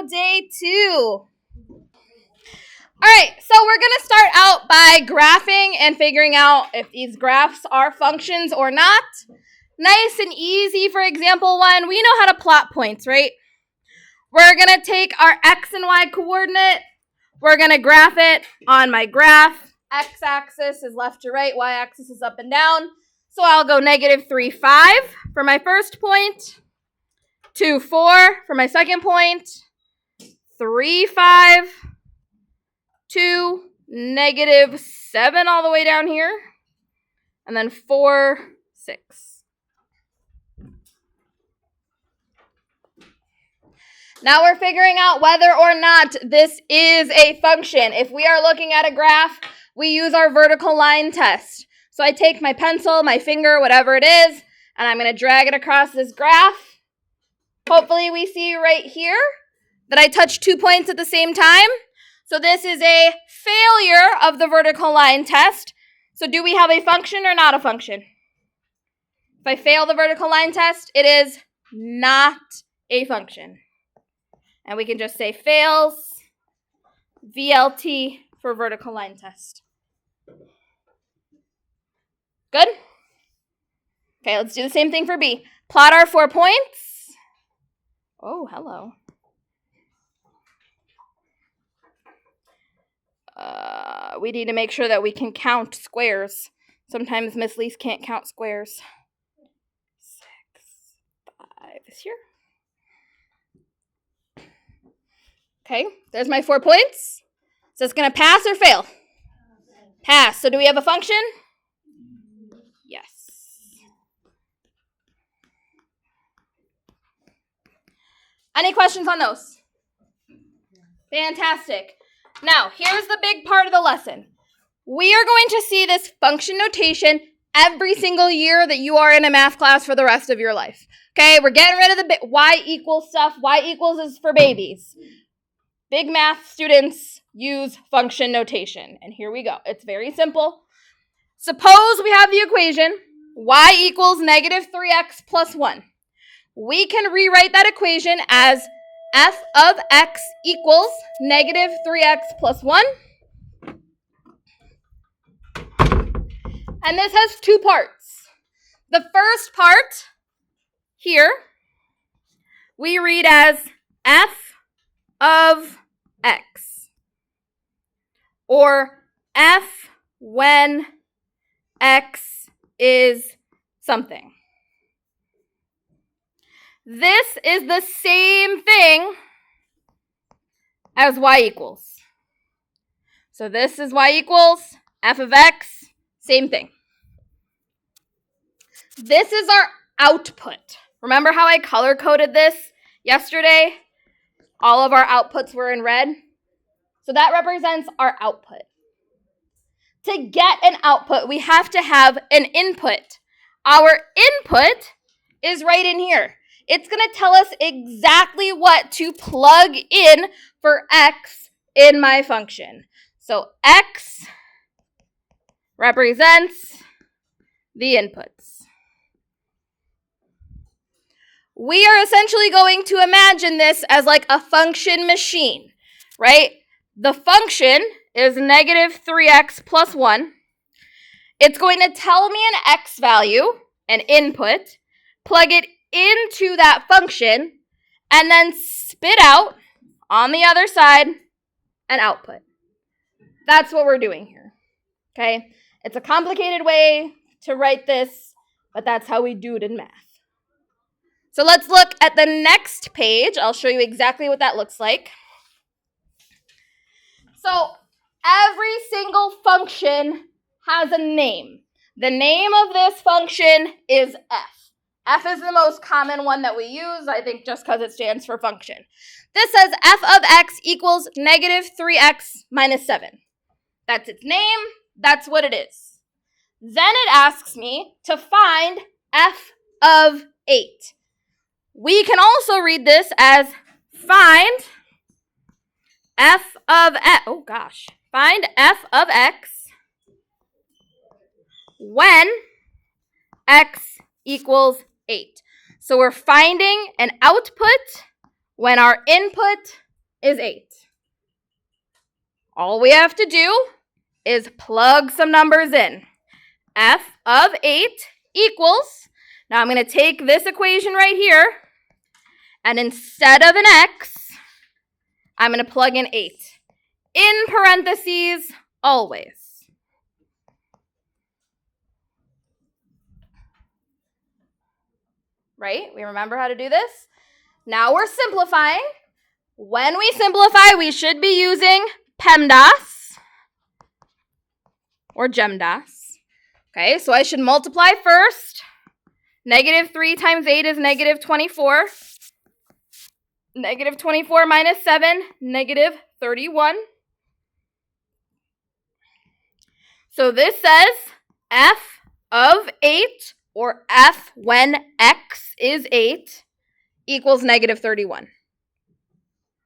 Hello, day 2. All right, so we're going to start out by graphing and figuring out if these graphs are functions or not. Nice and easy for example 1. We know how to plot points, right? We're going to take our x and y coordinate. We're going to graph it on my graph. X-axis is left to right, y-axis is up and down. So I'll go negative 3, 5 for my first point, 2, 4 for my second point, 3, 5, 2, negative 7 all the way down here, and then 4, 6. Now we're figuring out whether or not this is a function. If we are looking at a graph, we use our vertical line test. So I take my pencil, my finger, whatever it is, and I'm going to drag it across this graph. Hopefully we see right here that I touch 2 points at the same time. So this is a failure of the vertical line test. So do we have a function or not a function? If I fail the vertical line test, it is not a function. And we can just say fails, VLT for vertical line test. Good? Okay, let's do the same thing for B. Plot our 4 points. Oh, hello. We need to make sure that we can count squares. Sometimes Miss Lise can't count squares. 6, 5 is here. Okay, there's my 4 points. So it's going to pass or fail? Pass. So do we have a function? Yes. Any questions on those? Fantastic. Now, here's the big part of the lesson. We are going to see this function notation every single year that you are in a math class for the rest of your life. Okay, we're getting rid of the y equals stuff. Y equals is for babies. Big math students use function notation. And here we go. It's very simple. Suppose we have the equation y equals negative 3x plus 1. We can rewrite that equation as f of x equals negative 3x plus 1. And this has 2 parts. The first part here we read as f of x, or f when x is something. This is the same thing as y equals. So this is y equals f of x, same thing. This is our output. Remember how I color-coded this yesterday? All of our outputs were in red. So that represents our output. To get an output, we have to have an input. Our input is right in here. It's going to tell us exactly what to plug in for x in my function. So x represents the inputs. We are essentially going to imagine this as like a function machine, right? The function is negative 3x plus 1. It's going to tell me an x value, an input, plug it into that function, and then spit out on the other side an output. That's what we're doing here, okay? It's a complicated way to write this, but that's how we do it in math. So let's look at the next page. I'll show you exactly what that looks like. So every single function has a name. The name of this function is f. F is the most common one that we use, I think just because it stands for function. This says f of x equals negative 3x minus 7. That's its name. That's what it is. Then it asks me to find f of 8. We can also read this as find f of x. Oh gosh. Find f of x when x equals 8. So we're finding an output when our input is 8. All we have to do is plug some numbers in. F of 8 equals, now I'm going to take this equation right here, and instead of an x, I'm going to plug in 8. In parentheses, always. Right? We remember how to do this? Now we're simplifying. When we simplify, we should be using PEMDAS or GEMDAS. Okay, so I should multiply first. Negative 3 times 8 is negative 24. Negative 24 minus 7, negative 31. So this says f of 8, or f when x is 8, equals negative 31.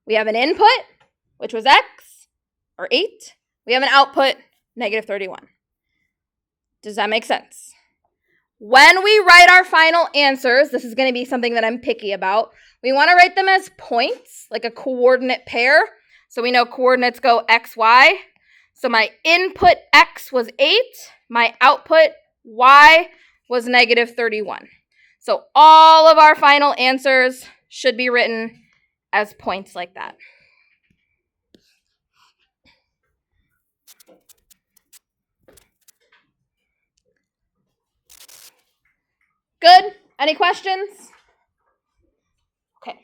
We have an input, which was x, or 8. We have an output, negative 31. Does that make sense? When we write our final answers, this is going to be something that I'm picky about. We want to write them as points, like a coordinate pair. So we know coordinates go x, y. So my input x was 8. My output y was negative 31. So all of our final answers should be written as points like that. Good? Any questions? Okay.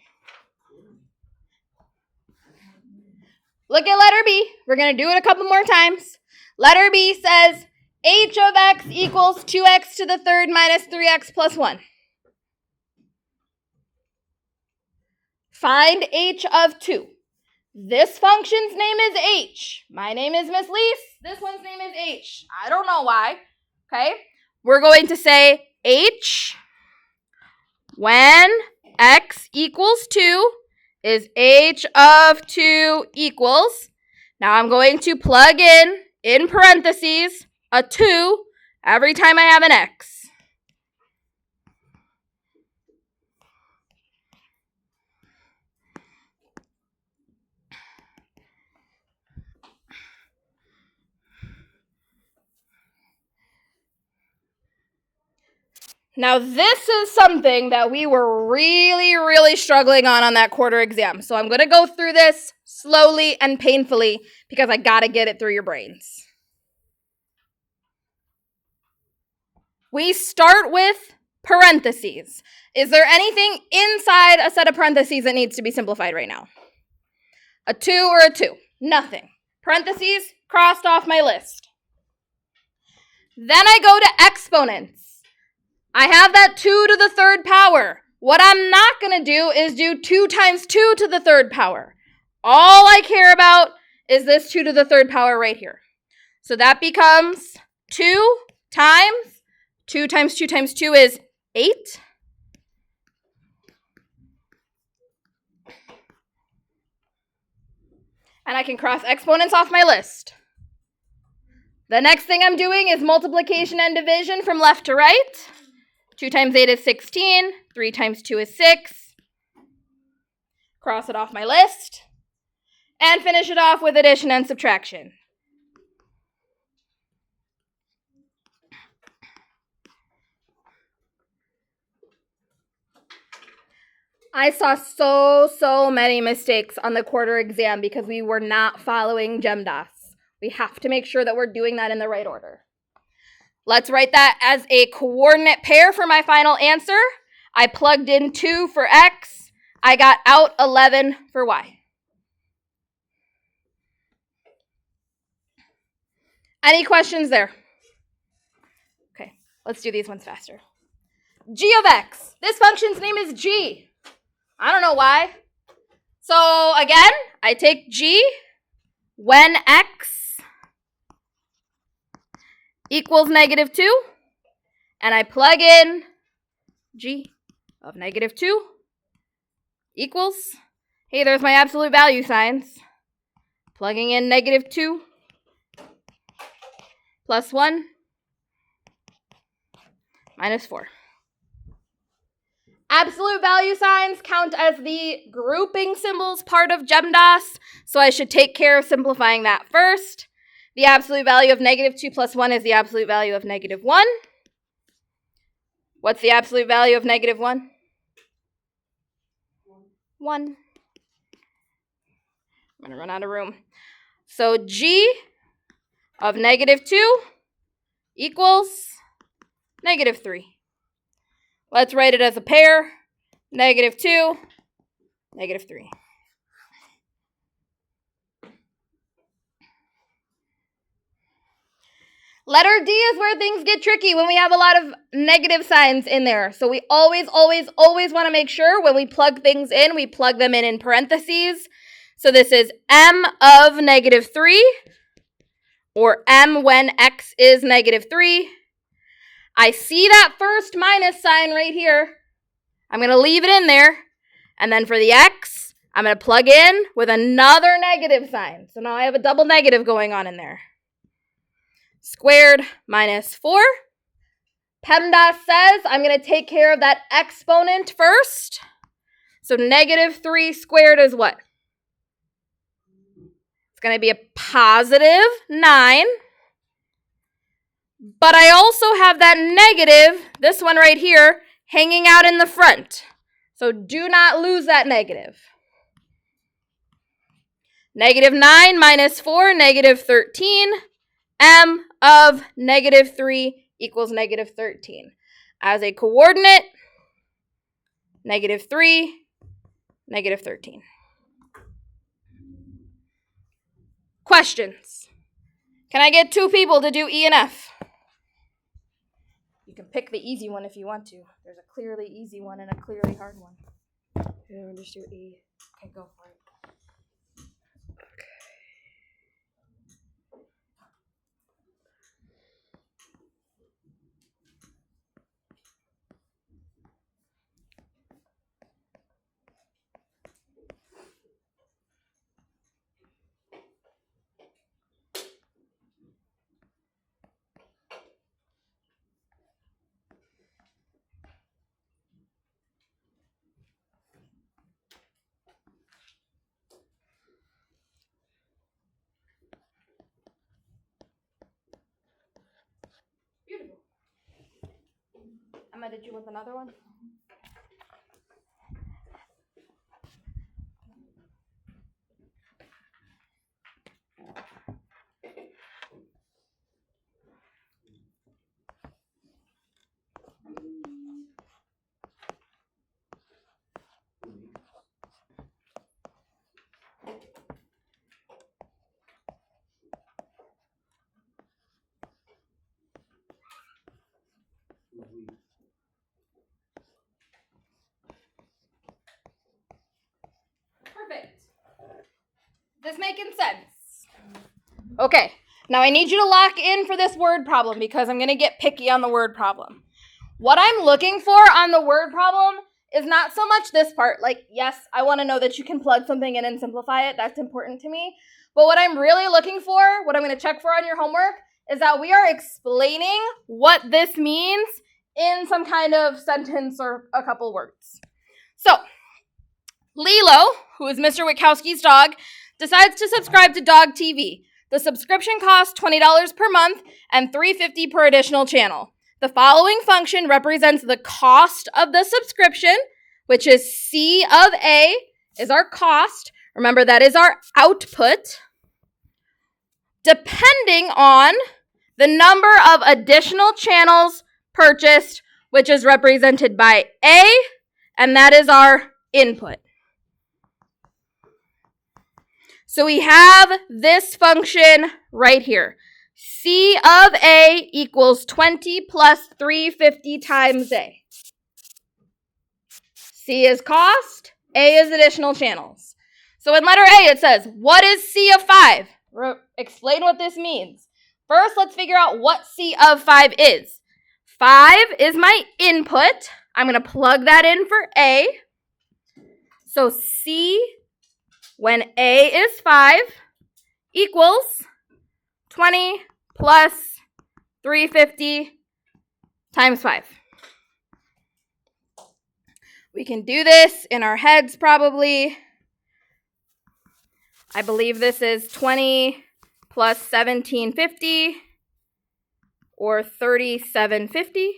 Look at letter B. We're going to do it a couple more times. Letter B says h of x equals 2x to the third minus 3x plus 1. Find h of 2. This function's name is h. My name is Miss Lease. This one's name is h. I don't know why. Okay? We're going to say h when x equals 2 is h of 2 equals. Now I'm going to plug in parentheses, a 2 every time I have an x. Now, this is something that we were really struggling on that quarter exam. So I'm going to go through this slowly and painfully because I got to get it through your brains. We start with parentheses. Is there anything inside a set of parentheses that needs to be simplified right now? A 2 or a 2? Nothing. Parentheses crossed off my list. Then I go to exponents. I have that 2 to the third power. What I'm not going to do is do 2 times 2 to the third power. All I care about is this 2 to the third power right here. So that becomes 2 times 2 times 2 times 2 is 8. And I can cross exponents off my list. The next thing I'm doing is multiplication and division from left to right. 2 times 8 is 16. 3 times 2 is 6. Cross it off my list. And finish it off with addition and subtraction. I saw so many mistakes on the quarter exam because we were not following GEMDAS. We have to make sure that we're doing that in the right order. Let's write that as a coordinate pair for my final answer. I plugged in 2 for x. I got out 11 for y. Any questions there? Okay, let's do these ones faster. G of x. This function's name is g. I don't know why. So again, I take g when x equals negative 2, and I plug in g of negative 2 equals, hey, there's my absolute value signs. Plugging in negative 2 plus 1 minus 4. Absolute value signs count as the grouping symbols part of GEMDAS, so I should take care of simplifying that first. The absolute value of negative 2 plus 1 is the absolute value of negative 1. What's the absolute value of negative 1? 1. I'm going to run out of room. So G of negative 2 equals negative 3. Let's write it as a pair. Negative 2, negative 3. Letter D is where things get tricky when we have a lot of negative signs in there. So we always want to make sure when we plug things in, we plug them in parentheses. So this is m of negative 3, or m when x is negative 3. I see that first minus sign right here. I'm going to leave it in there. And then for the x, I'm going to plug in with another negative sign. So now I have a double negative going on in there. Squared minus 4. PEMDAS says I'm going to take care of that exponent first. So negative 3 squared is what? It's going to be a positive 9. But I also have that negative, this one right here, hanging out in the front. So do not lose that negative. Negative 9 minus 4, negative 13. M of negative 3 equals negative 13. As a coordinate, negative 3, negative 13. Questions? Can I get 2 people to do E and F? You can pick the easy one if you want to. There's a clearly easy one and a clearly hard one. Everyone just do E. Okay, go for it. Beautiful. Emma, did you want another one? Perfect. This making sense? Okay, now I need you to lock in for this word problem because I'm going to get picky on the word problem. What I'm looking for on the word problem is not so much this part. Like, yes, I want to know that you can plug something in and simplify it. That's important to me. But what I'm really looking for, what I'm going to check for on your homework, is that we are explaining what this means in some kind of sentence or a couple words. So, Lilo, who is Mr. Witkowski's dog, decides to subscribe to Dog TV. The subscription costs $20 per month and $3.50 per additional channel. The following function represents the cost of the subscription, which is C of A is our cost. Remember, that is our output. Depending on the number of additional channels purchased, which is represented by A, and that is our input. So we have this function right here. C of A equals 20 plus 350 times A. C is cost, A is additional channels. So in letter A it says, what is C of 5? Explain what this means. First, let's figure out what C of 5 is. 5 is my input. I'm going to plug that in for A. So C when A is 5 equals 20 plus 350 times 5. We can do this in our heads probably. I believe this is 20 plus 1750 or 3750.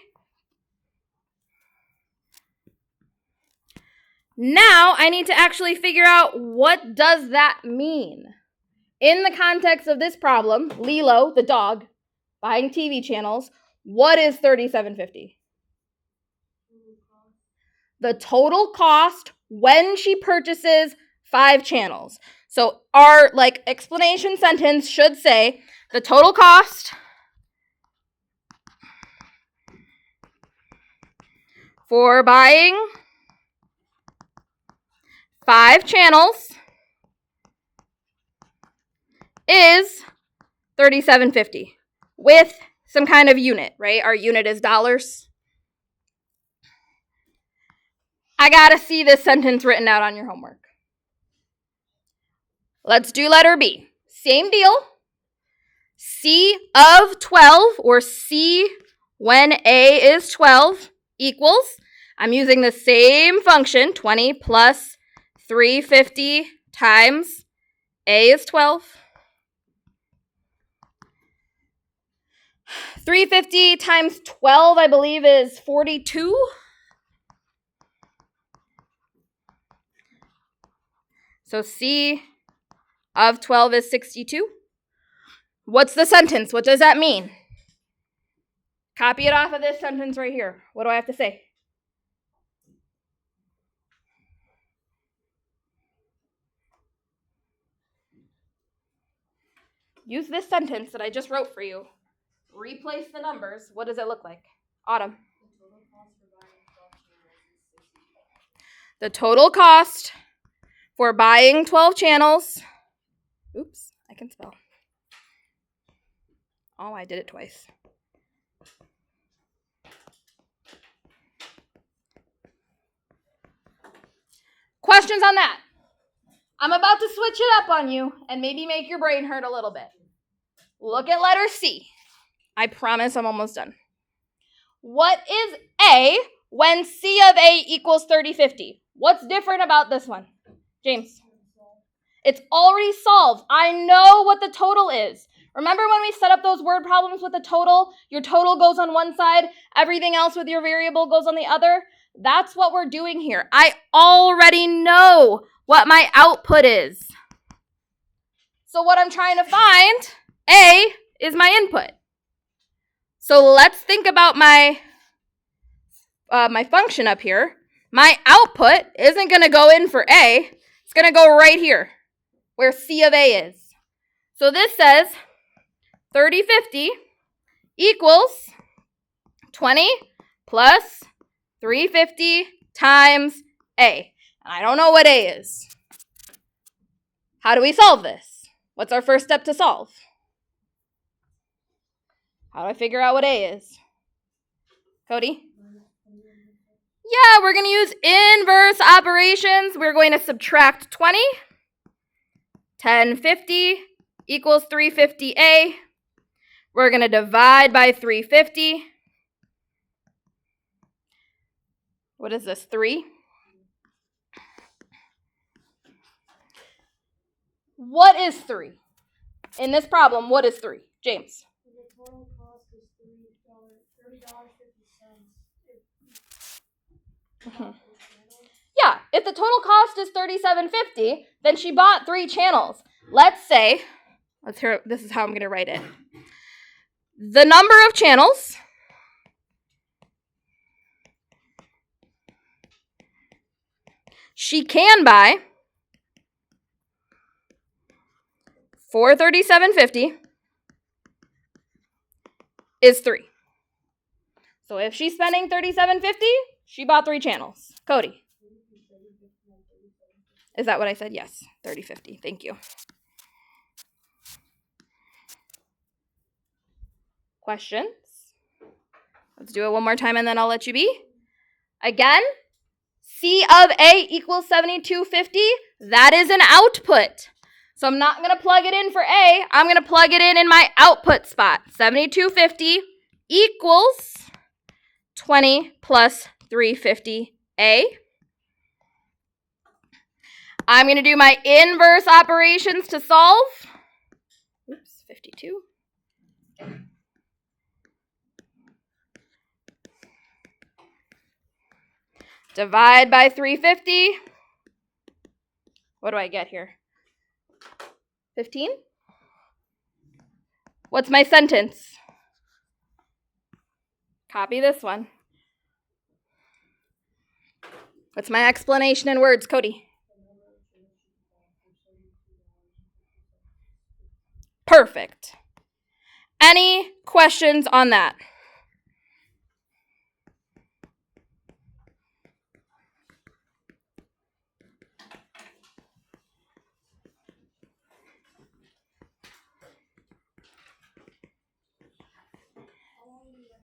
Now I need to actually figure out what does that mean. In the context of this problem, Lilo, the dog, buying TV channels, what is 3750? The total cost when she purchases 5 channels. So our explanation sentence should say the total cost for buying 5 channels is $37.50 with some kind of unit, right? Our unit is dollars. I gotta see this sentence written out on your homework. Let's do letter B. Same deal. C of 12, or C when A is 12, equals, I'm using the same function, 20 plus 350 times A is 12. 350 times 12, I believe, is 42. So C of 12 is 62. What's the sentence? What does that mean? Copy it off of this sentence right here. What do I have to say? Use this sentence that I just wrote for you. Replace the numbers. What does it look like? Autumn. The total cost for buying 12 channels. Oops, I can spell. Oh, I did it twice. Questions on that? I'm about to switch it up on you and maybe make your brain hurt a little bit. Look at letter C. I promise I'm almost done. What is A when C of A equals 30/50? What's different about this one? James? It's already solved. I know what the total is. Remember when we set up those word problems with the total? Your total goes on one side, everything else with your variable goes on the other. That's what we're doing here. I already know what my output is. So what I'm trying to find, A, is my input. So let's think about my function up here. My output isn't going to go in for A. It's going to go right here, where C of A is. So this says 30/50 equals 20 plus 350 times A. And I don't know what A is. How do we solve this? What's our first step to solve? How do I figure out what A is? Cody? Yeah, we're going to use inverse operations. We're going to subtract 20. 1050 equals 350A. We're going to divide by 350. What is this, 3? What is 3? In this problem, what is 3? James? The total cost is $30.50. Yeah, if the total cost is $37.50, then she bought 3 channels. Let's say, this is how I'm going to write it. The number of channels she can buy for $37.50 is 3. So if she's spending $37.50, she bought 3 channels. Cody. Is that what I said? Yes, $30.50. Thank you. Questions? Let's do it one more time and then I'll let you be. Again, C of A equals 7250. That is an output. So I'm not going to plug it in for A. I'm going to plug it in my output spot. 7250 equals 20 plus 350A. I'm going to do my inverse operations to solve. Oops, 52. Divide by 350. What do I get here? 15? What's my sentence? Copy this one. What's my explanation in words, Cody? Perfect. Any questions on that?